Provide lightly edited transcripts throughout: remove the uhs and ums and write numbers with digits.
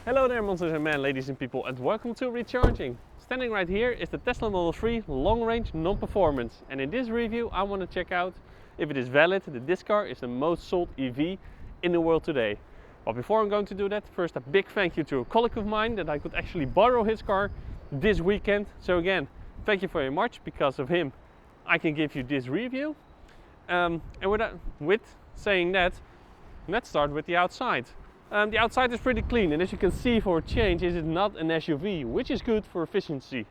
Hello there monsters and men, ladies and people, and welcome to Recharging. Standing right here is the Tesla Model 3 long range non-performance, and in this review I want to check out if it is valid that this car is the most sold EV in the world today. But before I'm going to do that, first a big thank you to a colleague of mine that I could actually borrow his car this weekend. So again, thank you very much. Because of him I can give you this review. And with saying that, let's start with the outside. The outside is pretty clean, and as you can see, for a change, it is not an SUV, which is good for efficiency.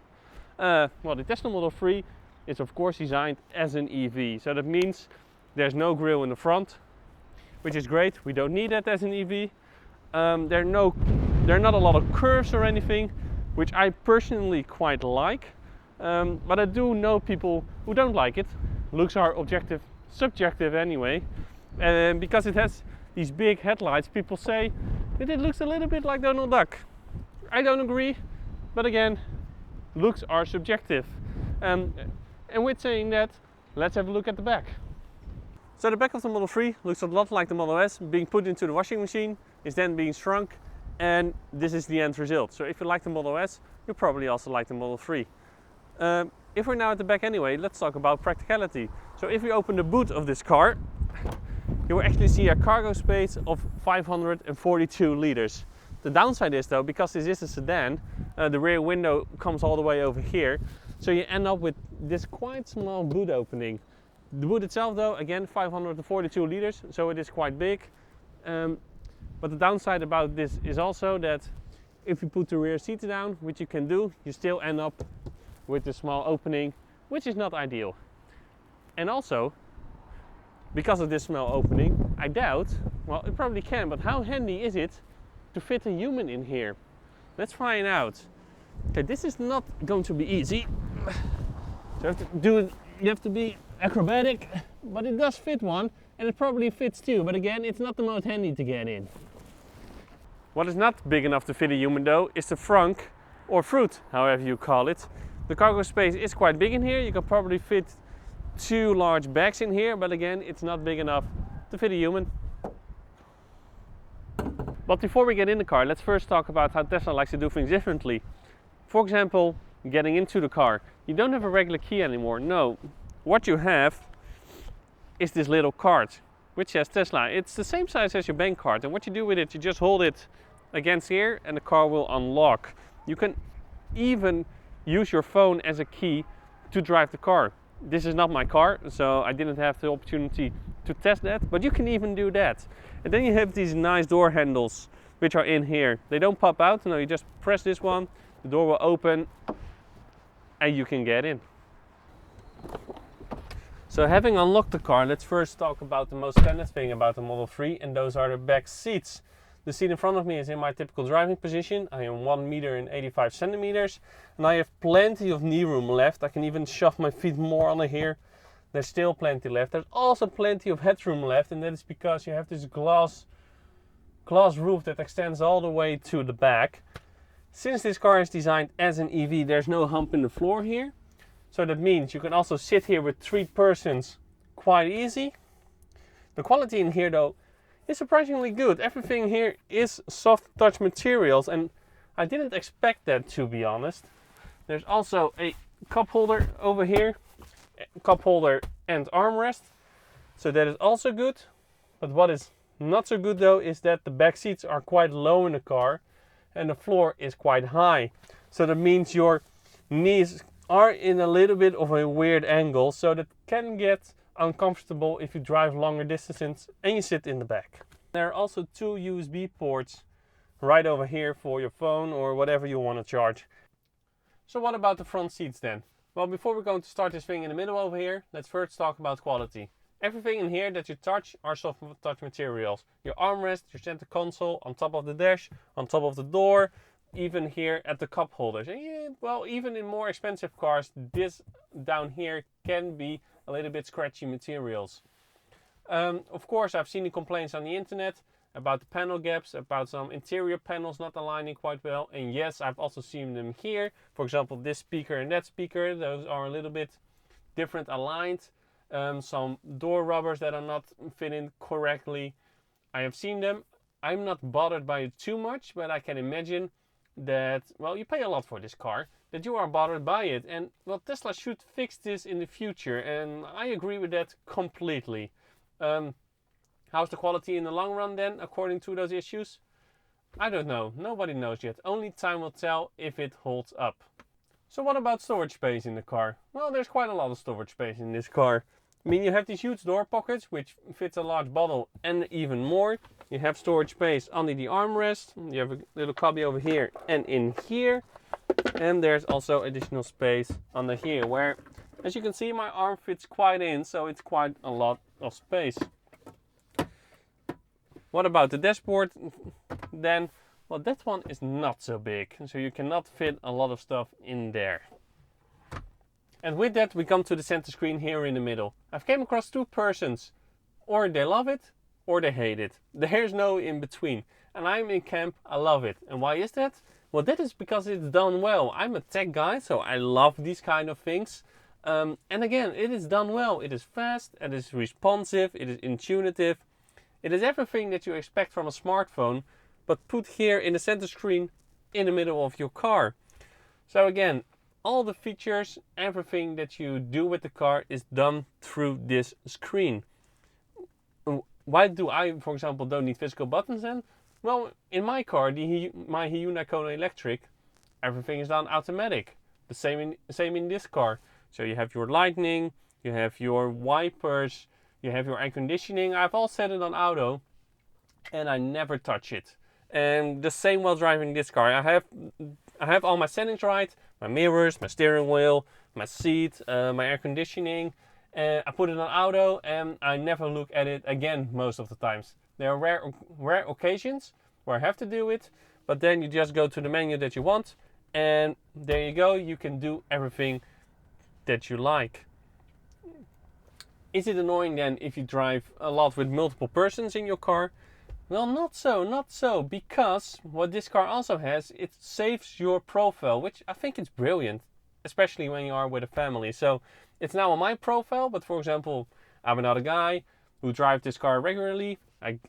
Well, the Tesla Model 3 is of course designed as an EV, so that means there's no grille in the front, which is great. We don't need that as an EV. There are not a lot of curves or anything, which I personally quite like, but I do know people who don't like it. Looks are subjective anyway, and because it has these big headlights, people say that it looks a little bit like Donald Duck. I don't agree, but again, looks are subjective. And with saying that, let's have a look at the back. So the back of the Model 3 looks a lot like the Model S, being put into the washing machine, is then being shrunk, and this is the end result. So if you like the Model S, you probably also like the Model 3. If we're now at the back anyway, let's talk about practicality. So if we open the boot of this car, you will actually see a cargo space of 542 liters. The downside is though, because this is a sedan, the rear window comes all the way over here, so you end up with this quite small boot opening. The boot itself though, again 542 liters, so it is quite big. But the downside about this is also that if you put the rear seats down, which you can do, you still end up with this small opening, which is not ideal. And also, because of this small opening, I doubt, well, it probably can, but how handy is it to fit a human in here? Let's find out. Okay, this is not going to be easy. So you have to be acrobatic, but it does fit one, and it probably fits two, but again, it's not the most handy to get in. What is not big enough to fit a human though is the frunk, or fruit, however you call it. The cargo space is quite big in here. You can probably fit two large bags in here, but again, it's not big enough to fit a human. But before we get in the car, let's first talk about how Tesla likes to do things differently. For example, getting into the car. You don't have a regular key anymore. No, what you have is this little card, which says Tesla. It's the same size as your bank card, and what you do with it, you just hold it against here and the car will unlock. You can even use your phone as a key to drive the car. This is not my car, so I didn't have the opportunity to test that, but you can even do that. And then you have these nice door handles, which are in here. They don't pop out, no, you just press this one, the door will open, and you can get in. So having unlocked the car, let's first talk about the most standard thing about the Model 3, and those are the back seats. The seat in front of me is in my typical driving position. I am 1 meter and 85 centimeters, and I have plenty of knee room left. I can even shove my feet more under here. There's still plenty left. There's also plenty of headroom left, and that is because you have this glass roof that extends all the way to the back. Since this car is designed as an EV, there's no hump in the floor here. So that means you can also sit here with 3 persons quite easy. The quality in here though is surprisingly good. Everything here is soft touch materials, and I didn't expect that, to be honest. There's also a cup holder over here, cup holder and armrest, so that is also good. But what is not so good though is that the back seats are quite low in the car and the floor is quite high. So that means your knees are in a little bit of a weird angle, so that can get uncomfortable if you drive longer distances and you sit in the back. There are also 2 USB ports right over here for your phone or whatever you want to charge. So what about the front seats then? Well, before we're going to start this thing in the middle over here, let's first talk about quality. Everything in here that you touch are soft touch materials. Your armrest, your center console, on top of the dash, on top of the door, even here at the cup holders. And yeah, well, even in more expensive cars, this down here can be a little bit scratchy materials. Of course, I've seen the complaints on the internet about the panel gaps, about some interior panels not aligning quite well. And yes, I've also seen them here. For example, this speaker and that speaker, those are a little bit different aligned. Some door rubbers that are not fitting correctly. I have seen them. I'm not bothered by it too much, but I can imagine that, well, you pay a lot for this car, that you are bothered by it. And well, Tesla should fix this in the future, and I agree with that completely. How's the quality in the long run then, according to those issues? I don't know. Nobody knows yet. Only time will tell if it holds up. So what about storage space in the car? Well, there's quite a lot of storage space in this car. I mean, you have these huge door pockets, which fits a large bottle and even more. You have storage space under the armrest. You have a little cubby over here and in here. And there's also additional space under here, where, as you can see, my arm fits quite in, so it's quite a lot of space. What about the dashboard then? Well, that one is not so big, so you cannot fit a lot of stuff in there. And with that, we come to the center screen here in the middle. I've came across two persons. Or they love it, or they hate it. There's no in between. And I'm in camp, I love it. And why is that? Well, that is because it's done well. I'm a tech guy, so I love these kind of things. And again, it is done well. It is fast, it is responsive, it is intuitive. It is everything that you expect from a smartphone, but put here in the center screen in the middle of your car. So again, all the features, everything that you do with the car is done through this screen. Why do I, for example, don't need physical buttons then? Well, in my car, my Hyundai Kona Electric, everything is done automatic. The same in this car. So you have your lighting, you have your wipers, you have your air conditioning. I've all set it on auto, and I never touch it. And the same while driving this car. I have all my settings right, my mirrors, my steering wheel, my seat, my air conditioning. I put it on auto, and I never look at it again most of the times. There are rare occasions where I have to do it, but then you just go to the menu that you want, and there you go. You can do everything that you like. Is it annoying then if you drive a lot with multiple persons in your car? Well, not so, because what this car also has, it saves your profile, which I think is brilliant, especially when you are with a family. So it's now on my profile, but for example, I'm another guy who drives this car regularly.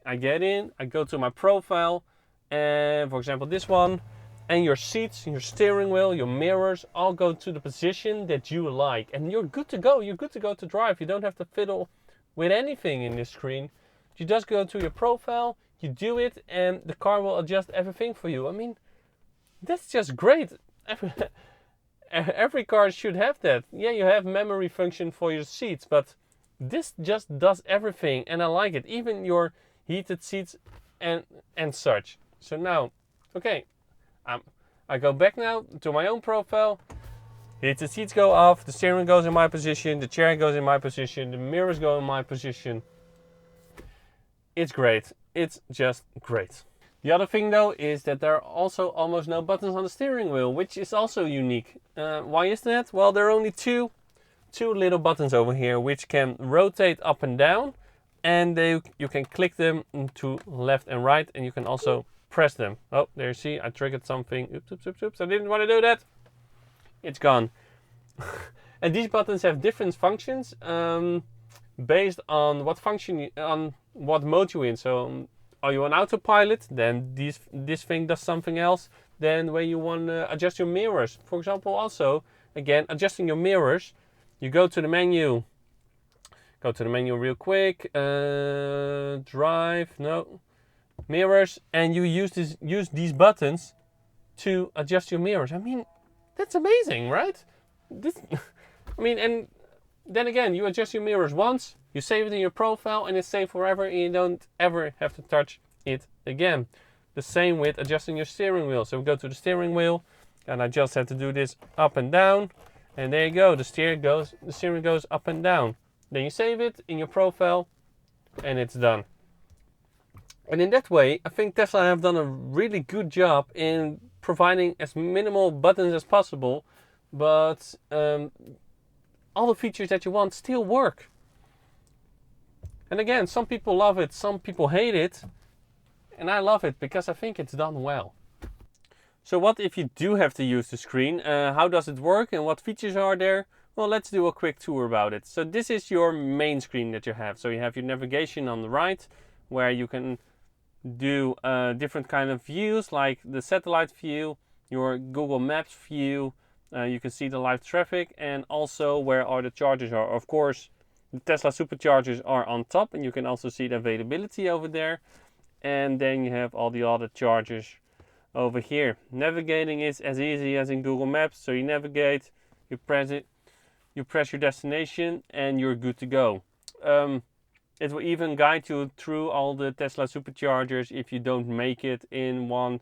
I get in, I go to my profile, and for example this one, and your seats, your steering wheel, your mirrors all go to the position that you like, and you're good to go. You're good to go to drive. You don't have to fiddle with anything in this screen. You just go to your profile, you do it, and the car will adjust everything for you. I mean, that's just great. Every car should have that. Yeah, you have memory function for your seats, but this just does everything, and I like it. Even your heated seats and such. So now, okay, I go back now to my own profile. Heated seats go off, the steering goes in my position, the chair goes in my position, the mirrors go in my position. It's great. It's just great. The other thing though is that there are also almost no buttons on the steering wheel, which is also unique. Why is that? Well, there are only two little buttons over here which can rotate up and down, and you can click them to left and right, and you can also press them. Oh, there you see, I triggered something. Oops, I didn't want to do that. It's gone. And these buttons have different functions based on what mode you're in. So are you on autopilot? Then this thing does something else. Then when you want to adjust your mirrors, for example, also again adjusting your mirrors, you go to the menu. Go to the menu real quick. Mirrors, and you use these buttons to adjust your mirrors. I mean, that's amazing, right? And then again, you adjust your mirrors once, you save it in your profile, and it's saved forever, and you don't ever have to touch it again. The same with adjusting your steering wheel. So we go to the steering wheel, and I just have to do this up and down, and there you go. The steering goes up and down. Then you save it in your profile, and it's done. And in that way, I think Tesla have done a really good job in providing as minimal buttons as possible, but all the features that you want still work. And again, some people love it, some people hate it, and I love it because I think it's done well. So what if you do have to use the screen? How does it work and what features are there? Well, let's do a quick tour about it. So this is your main screen that you have. So you have your navigation on the right, where you can do different kind of views, like the satellite view, your Google Maps view. You can see the live traffic and also where all the chargers are. Of course, the Tesla superchargers are on top, and you can also see the availability over there. And then you have all the other chargers over here. Navigating is as easy as in Google Maps. So you navigate, you press it, you press your destination, and you're good to go. It will even guide you through all the Tesla superchargers if you don't make it in one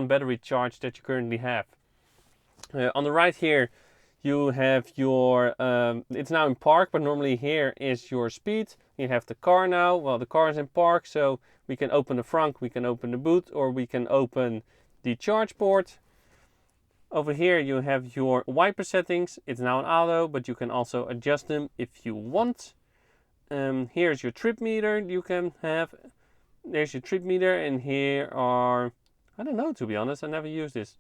battery charge that you currently have. On the right here, you have your, it's now in park, but normally here is your speed. You have the car now. Well, the car is in park, so we can open the front, we can open the boot, or we can open the charge port. Over here you have your wiper settings. It's now on auto, but you can also adjust them if you want. Here's your trip meter you can have. There's your trip meter, and here are, I don't know, to be honest, I never used this.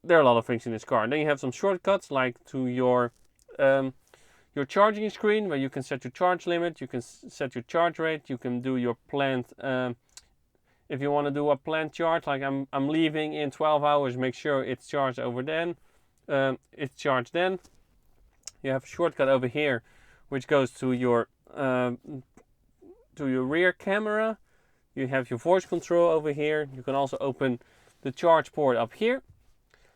There are a lot of things in this car. And then you have some shortcuts, like to your charging screen, where you can set your charge limit, you can set your charge rate, you can do your planned, if you want to do a planned charge, like I'm leaving in 12 hours, make sure it's charged over then. It's charged then. You have a shortcut over here, which goes to your rear camera. You have your voice control over here. You can also open the charge port up here.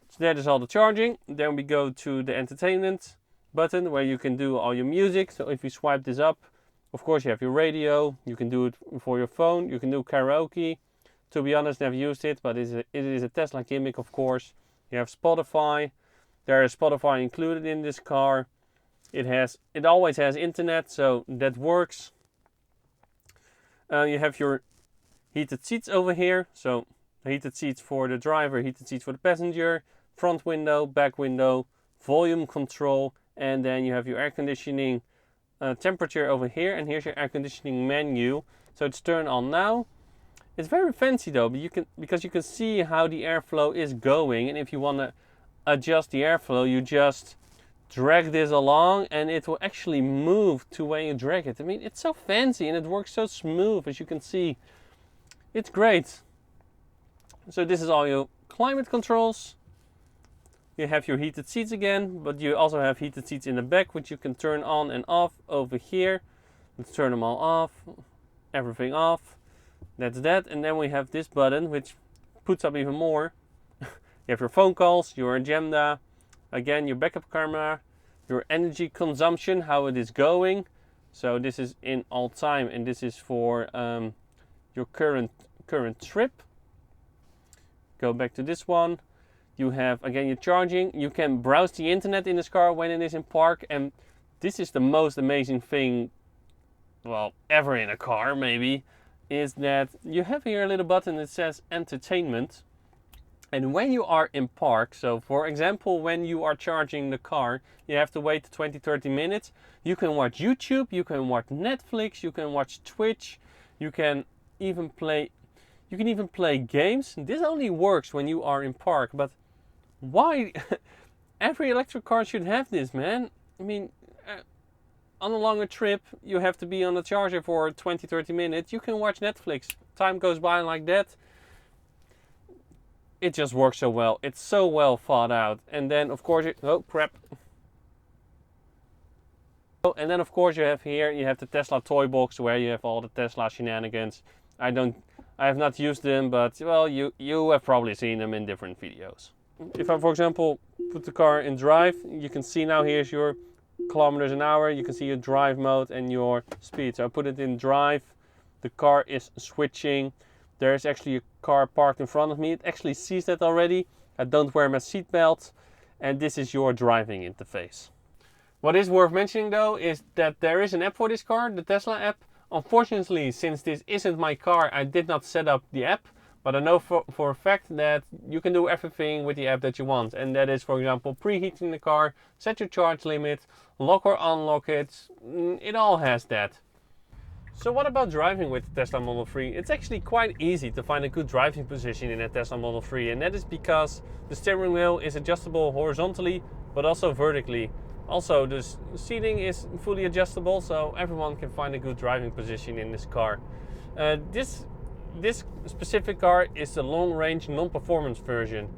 So that is all the charging. Then we go to the entertainment button, where you can do all your music. So if you swipe this up, of course you have your radio. You can do it for your phone. You can do karaoke. To be honest, never used it, but it is a Tesla gimmick, of course. You have Spotify. There is Spotify included in this car. It always has internet, so that works. You have your heated seats over here. So heated seats for the driver, heated seats for the passenger, front window, back window, volume control, and then you have your air conditioning temperature over here, and here's your air conditioning menu. So it's turned on now. It's very fancy though, but because you can see how the airflow is going, and if you want to adjust the airflow, you just drag this along and it will actually move to where you drag it. I mean, it's so fancy and it works so smooth, as you can see. It's great. So this is all your climate controls. You have your heated seats again, but you also have heated seats in the back, which you can turn on and off over here. Let's turn them all off, everything off. That's that. And then we have this button, which puts up even more. You have your phone calls, your agenda, again your backup camera, your energy consumption, how it is going. So this is in all time, and this is for your current trip. Go back to this one. You have again your charging. You can browse the internet in this car when it is in park, and this is the most amazing thing, well, ever in a car maybe, is that you have here a little button that says entertainment. And when you are in park, so for example, when you are charging the car, you have to wait 20-30 minutes. You can watch YouTube, you can watch Netflix, you can watch Twitch, you can even play games. This only works when you are in park, but why? Every electric car should have this, man. I mean, on a longer trip, you have to be on the charger for 20-30 minutes. You can watch Netflix. Time goes by like that. It just works so well. It's so well thought out. And then of course, oh crap. And then of course you have here, you have the Tesla toy box, where you have all the Tesla shenanigans. I have not used them, but well, you have probably seen them in different videos. If I, for example, put the car in drive, you can see now here's your kilometers an hour. You can see your drive mode and your speed. So I put it in drive. The car is switching. There is actually a car parked in front of me. It actually sees that already. I don't wear my seatbelt. And this is your driving interface. What is worth mentioning though is that there is an app for this car, the Tesla app. Unfortunately, since this isn't my car, I did not set up the app. But I know for a fact that you can do everything with the app that you want. And that is, for example, preheating the car, set your charge limit, lock or unlock it. It all has that. So what about driving with the Tesla Model 3? It's actually quite easy to find a good driving position in a Tesla Model 3, and that is because the steering wheel is adjustable horizontally but also vertically. Also, the seating is fully adjustable, so everyone can find a good driving position in this car. This specific car is the long range non-performance version,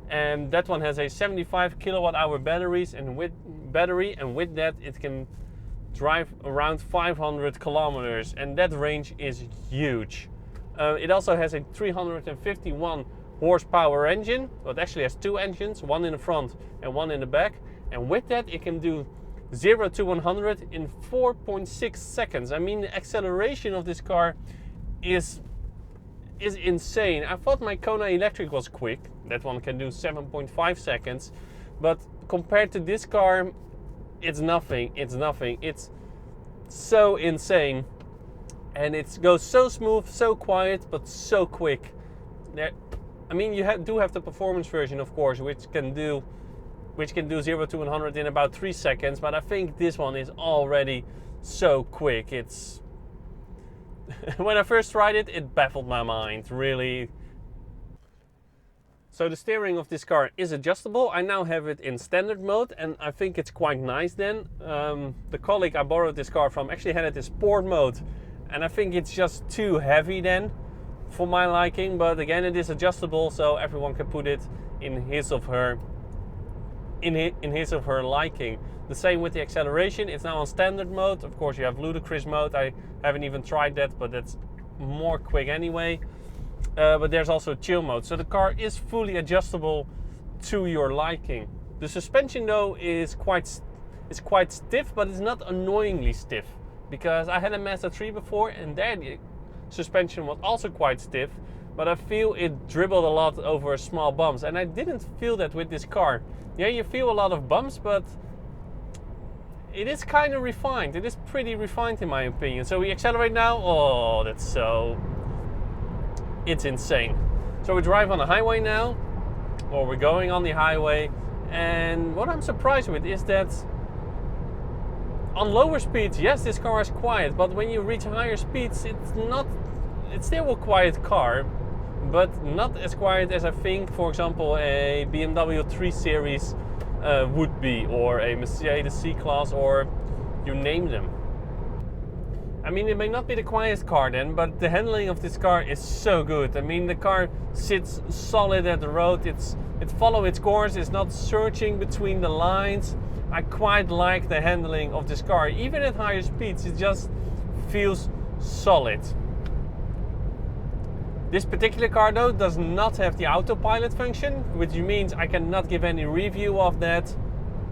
and that one has a 75 kilowatt hour batteries and with that it can drive around 500 kilometers, and that range is huge. It also has a 351 horsepower engine. Well, it actually has two engines, one in the front and one in the back, and with that it can do 0 to 100 in 4.6 seconds. I mean, the acceleration of this car is insane. I thought my Kona Electric was quick. That one can do 7.5 seconds, but compared to this car, it's nothing. It's so insane, and it goes so smooth, so quiet, but so quick. I mean, you do have the performance version, of course, which can do 0 to 100 in about 3 seconds, but I think this one is already so quick. It's when I first tried it, it baffled my mind, really. So the steering of this car is adjustable. I now have it in standard mode, and I think it's quite nice then. The colleague I borrowed this car from actually had it in sport mode, and I think it's just too heavy then for my liking, but again, it is adjustable, so everyone can put it in his of her liking. The same with the acceleration. It's now on standard mode. Of course, you have ludicrous mode. I haven't even tried that, but that's more quick anyway. But there's also chill mode, so the car is fully adjustable to your liking. The suspension though is quite stiff, but it's not annoyingly stiff, because I had a Mazda 3 before, and there the suspension was also quite stiff, but I feel it dribbled a lot over small bumps, and I didn't feel that with this car. Yeah, you feel a lot of bumps, but it is kind of refined. It is pretty refined in my opinion. So we accelerate now. Oh, it's insane. So we drive on the highway now, or we're going on the highway, and what I'm surprised with is that on lower speeds, yes, this car is quiet, but when you reach higher speeds, it's still a quiet car, but not as quiet as I think, for example, a BMW 3 Series would be, or a Mercedes C-Class, or you name them. I mean, it may not be the quietest car then, but the handling of this car is so good. I mean, the car sits solid at the road, it follows its course, it's not searching between the lines. I quite like the handling of this car. Even at higher speeds, it just feels solid. This particular car though does not have the autopilot function, which means I cannot give any review of that.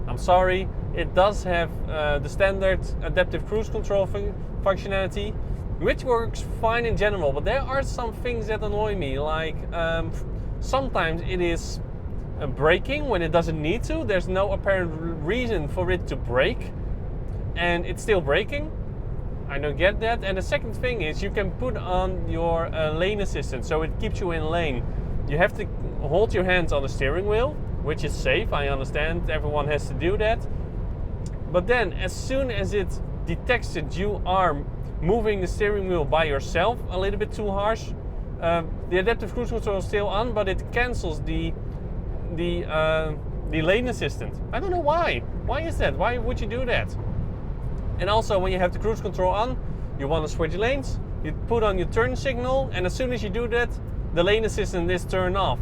I'm sorry. It does have the standard adaptive cruise control functionality, which works fine in general, but there are some things that annoy me, like sometimes it is braking when it doesn't need to. There's no apparent reason for it to brake, and it's still braking. I don't get that. And the second thing is, you can put on your lane assistant, so it keeps you in lane. You have to hold your hands on the steering wheel, which is safe. I understand everyone has to do that. But then, as soon as it detects that you are moving the steering wheel by yourself a little bit too harsh, the adaptive cruise control is still on, but it cancels the lane assistant. I don't know why. Why is that? Why would you do that? And also, when you have the cruise control on, you want to switch lanes, you put on your turn signal, and as soon as you do that, the lane assistant is turned off.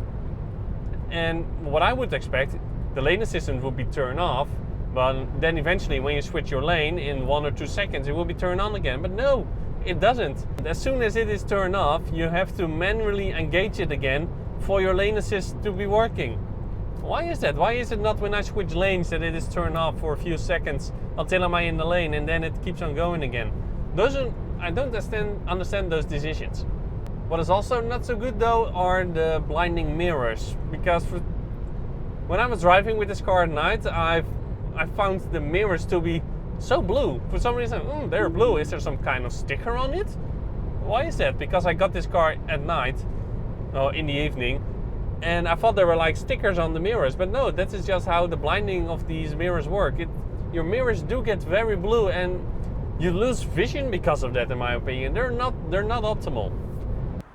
And what I would expect, the lane assistant will be turned off, but then eventually when you switch your lane in 1 or 2 seconds, it will be turned on again. But no, it doesn't. As soon as it is turned off, you have to manually engage it again for your lane assist to be working. Why is that? Why is it not when I switch lanes that it is turned off for a few seconds until I'm in the lane, and then it keeps on going again? I don't understand those decisions. What is also not so good though are the blinding mirrors, because when I was driving with this car at night, I found the mirrors to be so blue. For some reason, they're blue. Is there some kind of sticker on it? Why is that? Because I got this car at night, in the evening, and I thought there were like stickers on the mirrors, but no, that is just how the blinding of these mirrors work. Your mirrors do get very blue, and you lose vision because of that, in my opinion. They're not optimal.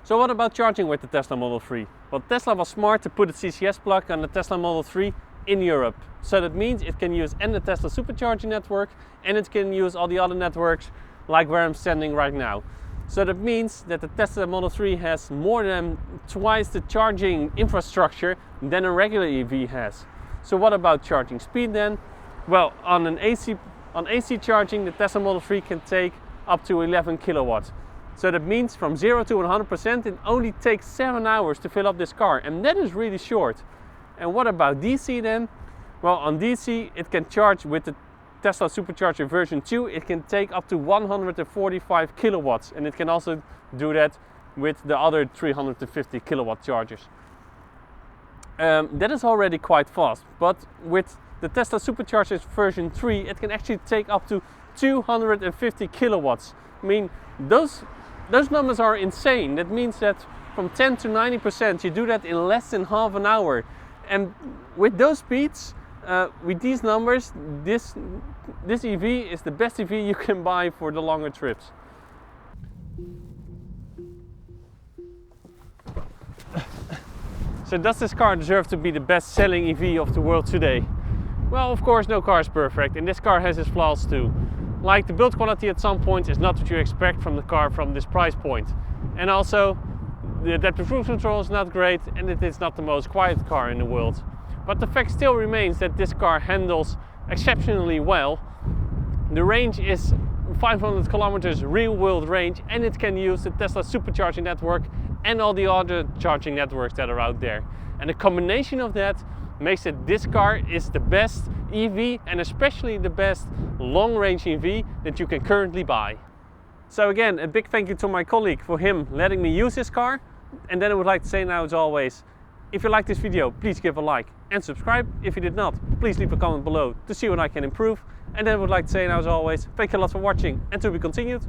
So what about charging with the Tesla Model 3? Well, Tesla was smart to put a CCS plug on the Tesla Model 3 in Europe. So that means it can use the Tesla supercharging network, and it can use all the other networks like where I'm standing right now. So that means that the Tesla Model 3 has more than twice the charging infrastructure than a regular EV has. So what about charging speed then? Well, on AC charging, the Tesla Model 3 can take up to 11 kilowatts. So that means from 0 to 100% it only takes 7 hours to fill up this car, and that is really short. And what about DC then? Well, on DC it can charge with the Tesla Supercharger version 2, it can take up to 145 kilowatts, and it can also do that with the other 350 kilowatt chargers. That is already quite fast, but with the Tesla Supercharger version 3 it can actually take up to 250 kilowatts. I mean, those numbers are insane. That means that from 10 to 90% you do that in less than half an hour. And with those speeds, with these numbers, this EV is the best EV you can buy for the longer trips. So does this car deserve to be the best selling EV of the world today? Well, of course no car is perfect, and this car has its flaws too. Like, the build quality at some points is not what you expect from the car from this price point. And also, the adaptive cruise control is not great, and it is not the most quiet car in the world. But the fact still remains that this car handles exceptionally well. The range is 500 kilometers real world range, and it can use the Tesla supercharging network and all the other charging networks that are out there. And the combination of that makes it this car is the best EV, and especially the best long-range EV that you can currently buy. So again, a big thank you to my colleague for him letting me use this car. And then I would like to say now, as always, if you like this video, please give a like and subscribe. If you did not, please leave a comment below to see what I can improve. And then I would like to say now, as always, thank you a lot for watching, and to be continued.